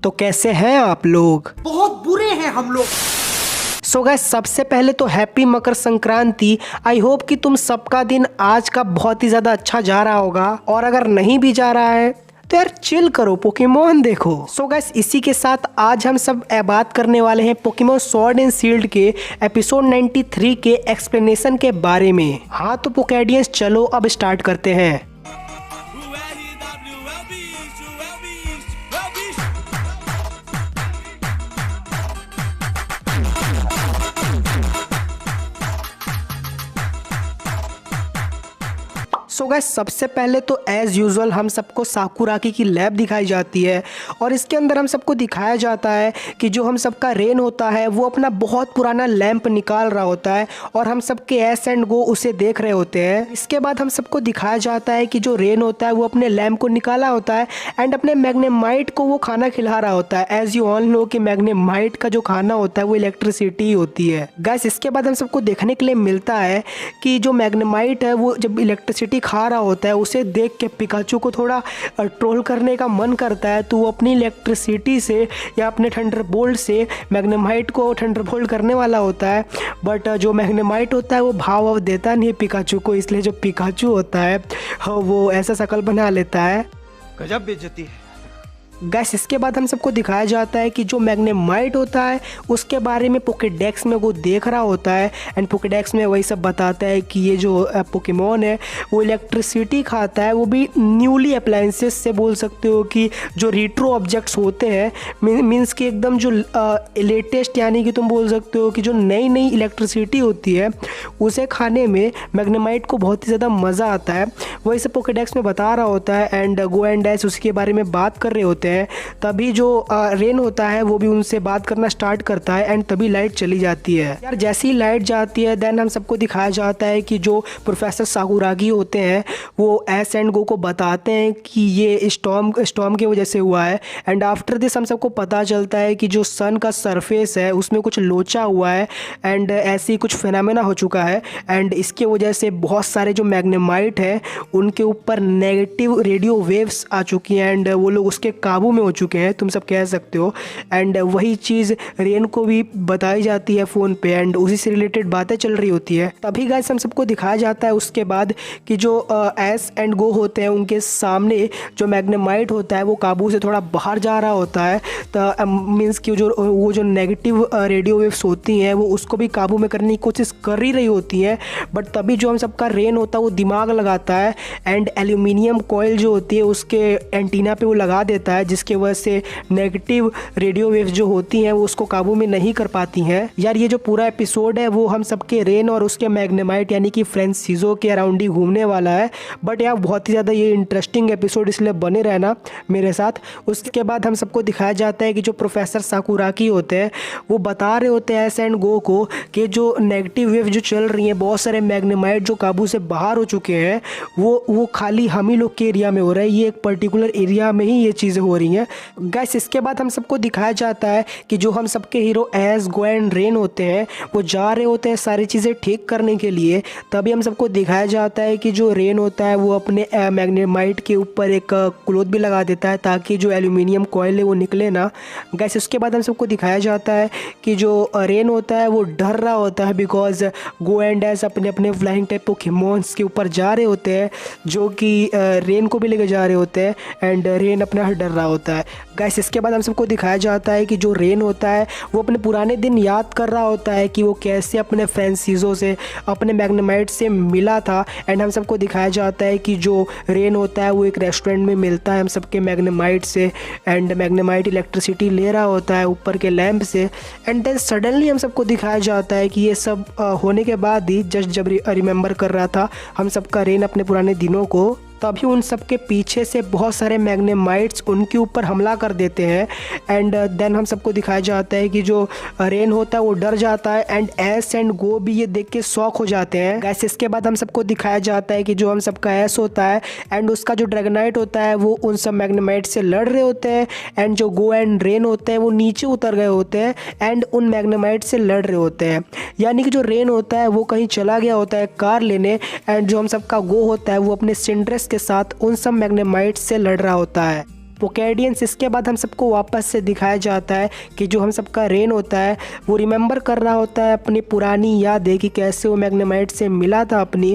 तो कैसे हैं आप लोग? बहुत बुरे हैं हम लोग। सो गाइस, सबसे पहले तो happy Makar Sankranti. I hope कि तुम सबका दिन आज का बहुत ही ज़्यादा अच्छा जा रहा होगा, और अगर नहीं भी जा रहा है तो यार चिल करो, पोकेमॉन देखो। सो गाइस, इसी के साथ आज हम सब बात करने वाले हैं पोकेमॉन स्वॉर्ड एंड शील्ड के एपिसोड 93 के एक्सप्लेनेशन के बारे में। हाँ तो पोकेडियंस, चलो अब स्टार्ट करते हैं। सो गाइस, सबसे पहले तो एज़ यूजुअल हम सबको साकुराकी की लैब दिखाई जाती है, और इसके अंदर हम सबको दिखाया जाता है कि जो हम सबका रेन होता है वो अपना बहुत पुराना लैंप निकाल रहा होता है, और हम सबके एस एंड गो उसे देख रहे होते हैं। इसके बाद हम सबको दिखाया जाता है कि जो रेन होता है वो अपने लैंप को निकाला होता है एंड अपने मैग्नेमाइट को वो खाना खिला रहा होता है। एज यू ऑल नो कि मैग्नेमाइट का जो खाना होता है वो इलेक्ट्रिसिटी होती है। गाइस, इसके बाद हम सबको देखने के लिए मिलता है कि जो मैग्नेमाइट है वो जब इलेक्ट्रिसिटी खा रहा होता है, उसे देख के पिकाचू को थोड़ा ट्रोल करने का मन करता है, तो वो अपनी इलेक्ट्रिसिटी से या अपने थंडरबोल्ट से मैग्नेमाइट को थंडरबोल्ट करने वाला होता है। बट जो मैग्नेमाइट होता है वो भाव देता नहीं है पिकाचू को, इसलिए जो पिकाचू होता है वो ऐसा शकल बना लेता है। गजब बेइज्जती है। गैस, इसके बाद हम सबको दिखाया जाता है कि जो मैग्नेमाइट होता है उसके बारे में पोकेडेक्स में वो देख रहा होता है, एंड पोकेडेक्स में वही सब बताता है कि ये जो पोकेमॉन है वो इलेक्ट्रिसिटी खाता है, वो भी न्यूली अप्लायंसेस से। बोल सकते हो कि जो रिट्रो ऑब्जेक्ट्स होते हैं, मीन्स कि एकदम जो लेटेस्ट, यानी कि तुम बोल सकते हो कि जो नई नई इलेक्ट्रिसिटी होती है उसे खाने में मैग्नेमाइट को बहुत ही ज़्यादा मज़ा आता है। वही सब पोकेडेक्स में बता रहा होता है, एंड गो एंड डैश उसके बारे में बात कर रहे होते हैं। तभी जो रेन होता है वो भी उनसे बात करना स्टार्ट करता है, एंड तभी लाइट चली जाती है। यार जैसे ही लाइट जाती है देन हम सबको दिखाया जाता है कि जो प्रोफेसर साकुरागी होते हैं वो एस एंड गो को बताते हैं कि ये स्टॉर्म की वजह से हुआ है। एंड आफ्टर दिस हम सबको पता चलता है कि जो सन का सरफेस है उसमें कुछ लोचा हुआ है, एंड ऐसी कुछ फिनोमेना हो चुका है, एंड इसके वजह से बहुत सारे जो मैग्नेमाइट हैं उनके ऊपर नेगेटिव रेडियो वेव्स आ चुकी हैं, एंड वो लोग उसके काबू में हो चुके हैं, तुम सब कह सकते हो। एंड वही चीज़ रेन को भी बताई जाती है फ़ोन पे, एंड उसी से रिलेटेड बातें चल रही होती है। तभी गाइस हम सबको दिखाया जाता है उसके बाद कि जो एस एंड गो होते हैं उनके सामने जो मैग्नेमाइट होता है वो काबू से थोड़ा बाहर जा रहा होता है। तो मीन्स कि वो जो नेगेटिव रेडियो वेव्स होती हैं वो उसको भी काबू में करने की कोशिश कर ही रही होती हैं। बट तभी जो हम सबका रेन होता है वो दिमाग लगाता है, एंड एल्यूमिनियम कॉइल जो होती है उसके एंटीना पे वो लगा देता है, जिसकी वजह से नेगेटिव रेडियो वेव्स जो होती हैं वो उसको काबू में नहीं कर पाती हैं। यार ये जो पूरा एपिसोड है वो हम सबके रेन और उसके मैग्नेमाइट यानी कि फ्रेंसिज़ो के अराउंड ही घूमने वाला है। बट यार बहुत ही ज़्यादा ये इंटरेस्टिंग एपिसोड, इसलिए बने रहना मेरे साथ। उसके बाद हम सबको दिखाया जाता है कि जो प्रोफेसर साकुराकी होते हैं वो बता रहे होते हैं एस एंड गो को कि जो नेगेटिव वेव जो चल रही हैं, बहुत सारे मैग्नेमाइट जो काबू से बाहर हो चुके हैं, वो खाली हम ही लोग के एरिया में हो रहा है, ये एक पर्टिकुलर एरिया में ही ये चीज़ें हो रही हैं। गाइस, इसके बाद हम सबको दिखाया जाता है कि जो हम सबके hero S, go and rain होते हैं वो जा रहे होते हैं सारी चीज़ें ठीक करने के लिए। तभी हम सबको दिखाया जाता है कि जो रेन होता है वो अपने मैग्नेमाइट के ऊपर एक क्लोथ भी लगा देता है ताकि जो एल्यूमिनियम कॉइल है वो निकले ना। गाइस, उसके बाद हम सबको दिखाया जाता है कि जो रेन होता है वो डर रहा होता है, बिकॉज गो एंड एस अपने अपने फ्लाइंग टाइप पोकेमॉन्स के ऊपर जा रहे होते हैं जो कि रेन को भी लेके जा रहे होते हैं, एंड रेन अपना डर रहा होता है। गाइस, इसके बाद हम सबको दिखाया जाता है कि जो रेन होता है वो अपने पुराने दिन याद कर रहा होता है कि वो कैसे अपने फ्रेंसिज़ो से, अपने मैग्नेमाइट से मिला था। एंड हम सबको दिखाया जाता है कि जो रेन होता है वो एक रेस्टोरेंट में मिलता है हम सबके मैग्नेमाइट से, एंड मैग्नेमाइट इलेक्ट्रिसिटी ले रहा होता है ऊपर के लैंप से। एंड देन सडनली हम सबको दिखाया जाता है कि ये सब होने के बाद ही जस्ट जब रिमेंबर कर रहा था हम सबका रेन अपने पुराने दिनों को, तभी उन सब के पीछे से बहुत सारे मैग्नेमाइट्स उनके ऊपर हमला कर देते हैं। एंड देन हम सबको दिखाया जाता है कि जो रेन होता है वो डर जाता है, एंड एस एंड गो भी ये देख के शॉक हो जाते हैं। गैस, इसके बाद हम सबको दिखाया जाता है कि जो हम सबका एस होता है एंड उसका जो ड्रैगनाइट होता है वो उन सब मैग्नेमाइट से लड़ रहे होते हैं, एंड जो गो एंड रेन होते हैं वो नीचे उतर गए होते हैं एंड उन मैग्नेमाइट से लड़ रहे होते हैं। यानी कि जो रेन होता है वो कहीं चला गया होता है कार लेने, एंड जो हम सबका गो होता है वो अपने सिंड्रेस के साथ उन सब मैग्नेमाइट से लड़ रहा होता है। पोकेडियंस इसके बाद हम सबको वापस से दिखाया जाता है कि जो हम सबका रेन होता है वो रिमेंबर कर रहा होता है अपनी पुरानी यादें कि कैसे वो मैग्नेमाइट से मिला था अपनी।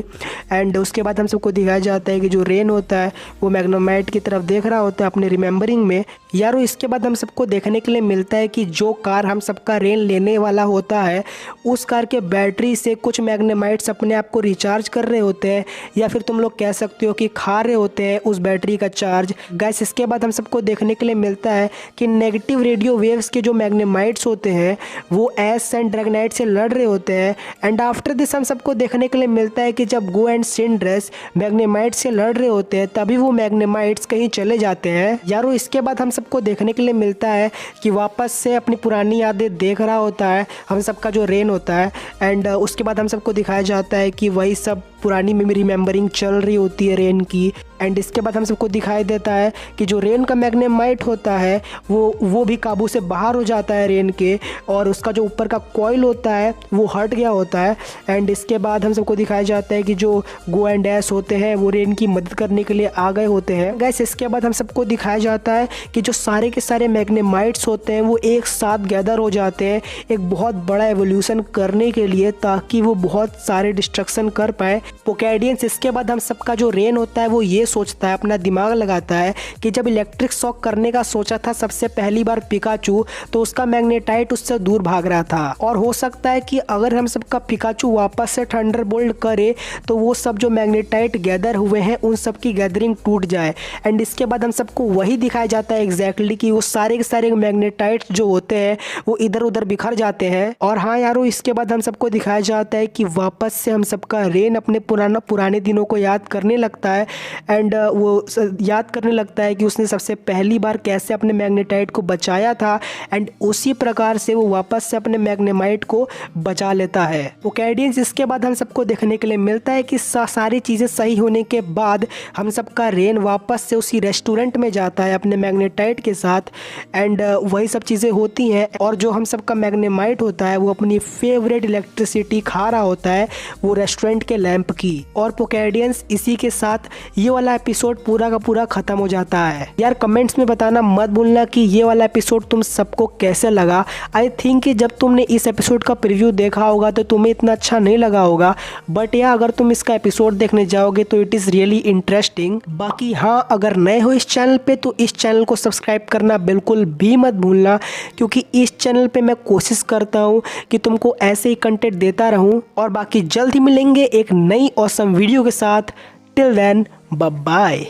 एंड उसके बाद हम सबको दिखाया जाता है कि जो रेन होता है वो मैग्नेमाइट की तरफ देख रहा होता है अपने रिमेंबरिंग में। यारो इसके बाद हम सबको देखने के लिए मिलता है कि जो कार हम सबका रेन लेने वाला होता है उस कार के बैटरी से कुछ मैग्नेमाइट्स अपने आप को रिचार्ज कर रहे होते हैं, या फिर तुम लोग कह सकते हो कि खा रहे होते हैं उस बैटरी का चार्ज। गैस इसके बाद हम सबको देखने के लिए मिलता है कि नेगेटिव रेडियो वेव्स के जो मैग्नेमाइट्स होते हैं वो एस एंड ड्रैगनाइट से लड़ रहे होते हैं। एंड आफ्टर दिस हम सबको देखने के लिए मिलता है कि जब गो एंड सिंड्रेस मैग्नेमाइट से लड़ रहे होते हैं तभी वो मैग्नेमाइट्स कहीं चले जाते हैं। यारो इसके बाद हम सबको देखने के लिए मिलता है कि वापस से अपनी पुरानी यादें देख रहा होता है हम सबका जो रेन होता है। एंड उसके बाद हम सबको दिखाया जाता है कि वही सब पुरानी रिमेंबरिंग चल रही होती है रेन की। एंड इसके बाद हम सबको दिखाई देता है कि जो रेन का मैग्नेमाइट होता है वो भी काबू से बाहर हो जाता है रेन के, और उसका जो ऊपर का कॉइल होता है वो हट गया होता है। एंड इसके बाद हम सबको दिखाया जाता है कि जो गो एंड एस होते हैं वो रेन की मदद करने के लिए आ गए होते हैं। गैस इसके बाद हम सबको दिखाया जाता है कि जो सारे के सारे मैग्नेमाइट्स होते हैं वो एक साथ गैदर हो जाते हैं एक बहुत बड़ा एवोल्यूशन करने के लिए, ताकि वो बहुत सारे डिस्ट्रक्शन कर पाए। पोकेडियंस इसके बाद हम सबका जो रेन होता है वो ये सोचता है, अपना दिमाग लगाता है कि जब इलेक्ट्रिक शॉक करने का सोचा था सबसे पहली बार पिकाचू, तो उसका मैग्नेटाइट उससे दूर भाग रहा था, और हो सकता है कि अगर हम सबका पिकाचू वापस से थंडरबोल्ट करे तो वो सब जो मैग्नेटाइट गैदर हुए हैं उन सब की गैदरिंग टूट जाए। एंड इसके बाद हम सबको वही दिखाया जाता है एग्जैक्टली कि वो सारे के सारे मैग्नेटाइट्स जो होते हैं वो इधर उधर बिखर जाते हैं। और हाँ यारो इसके बाद हम सबको दिखाया जाता है कि वापस से हम सबका रेन अपने पुराने दिनों को याद करने लगता है। एंड वो याद करने लगता है कि उसने सबसे पहली बार कैसे अपने मैग्नेटाइट को बचाया था, एंड उसी प्रकार से वो वापस से अपने मैग्नेमाइट को बचा लेता है। पोकेडियंस इसके बाद हम सबको देखने के लिए मिलता है कि सारी चीज़ें सही होने के बाद हम सबका रेन वापस से उसी रेस्टोरेंट में जाता है अपने मैग्नेटाइट के साथ। एंड वही सब चीज़ें होती हैं, और जो हम सबका मैग्नेमाइट होता है वो अपनी फेवरेट इलेक्ट्रिसिटी खा रहा होता है वो रेस्टोरेंट के लैंप की। और पोकेडियंस इसी के साथ ये वाला एपिसोड पूरा का पूरा खत्म हो जाता है। यार कमेंट्स में बताना मत भूलना कि ये वाला एपिसोड तुम सबको कैसे लगा। आई थिंक कि जब तुमने इस एपिसोड का प्रीव्यू देखा होगा तो तुम्हें इतना अच्छा नहीं लगा होगा, बट या अगर तुम इसका एपिसोड देखने जाओगे तो इट इज़ रियली इंटरेस्टिंग। बाकी हाँ, अगर नए हो इस चैनल पे तो इस चैनल को सब्सक्राइब करना बिल्कुल भी मत भूलना, क्योंकि इस चैनल पे मैं कोशिश करता हूँ कि तुमको ऐसे ही कंटेंट देता रहूँ। और बाकी जल्द ही मिलेंगे एक नई ऑसम वीडियो के साथ। Till then bye bye.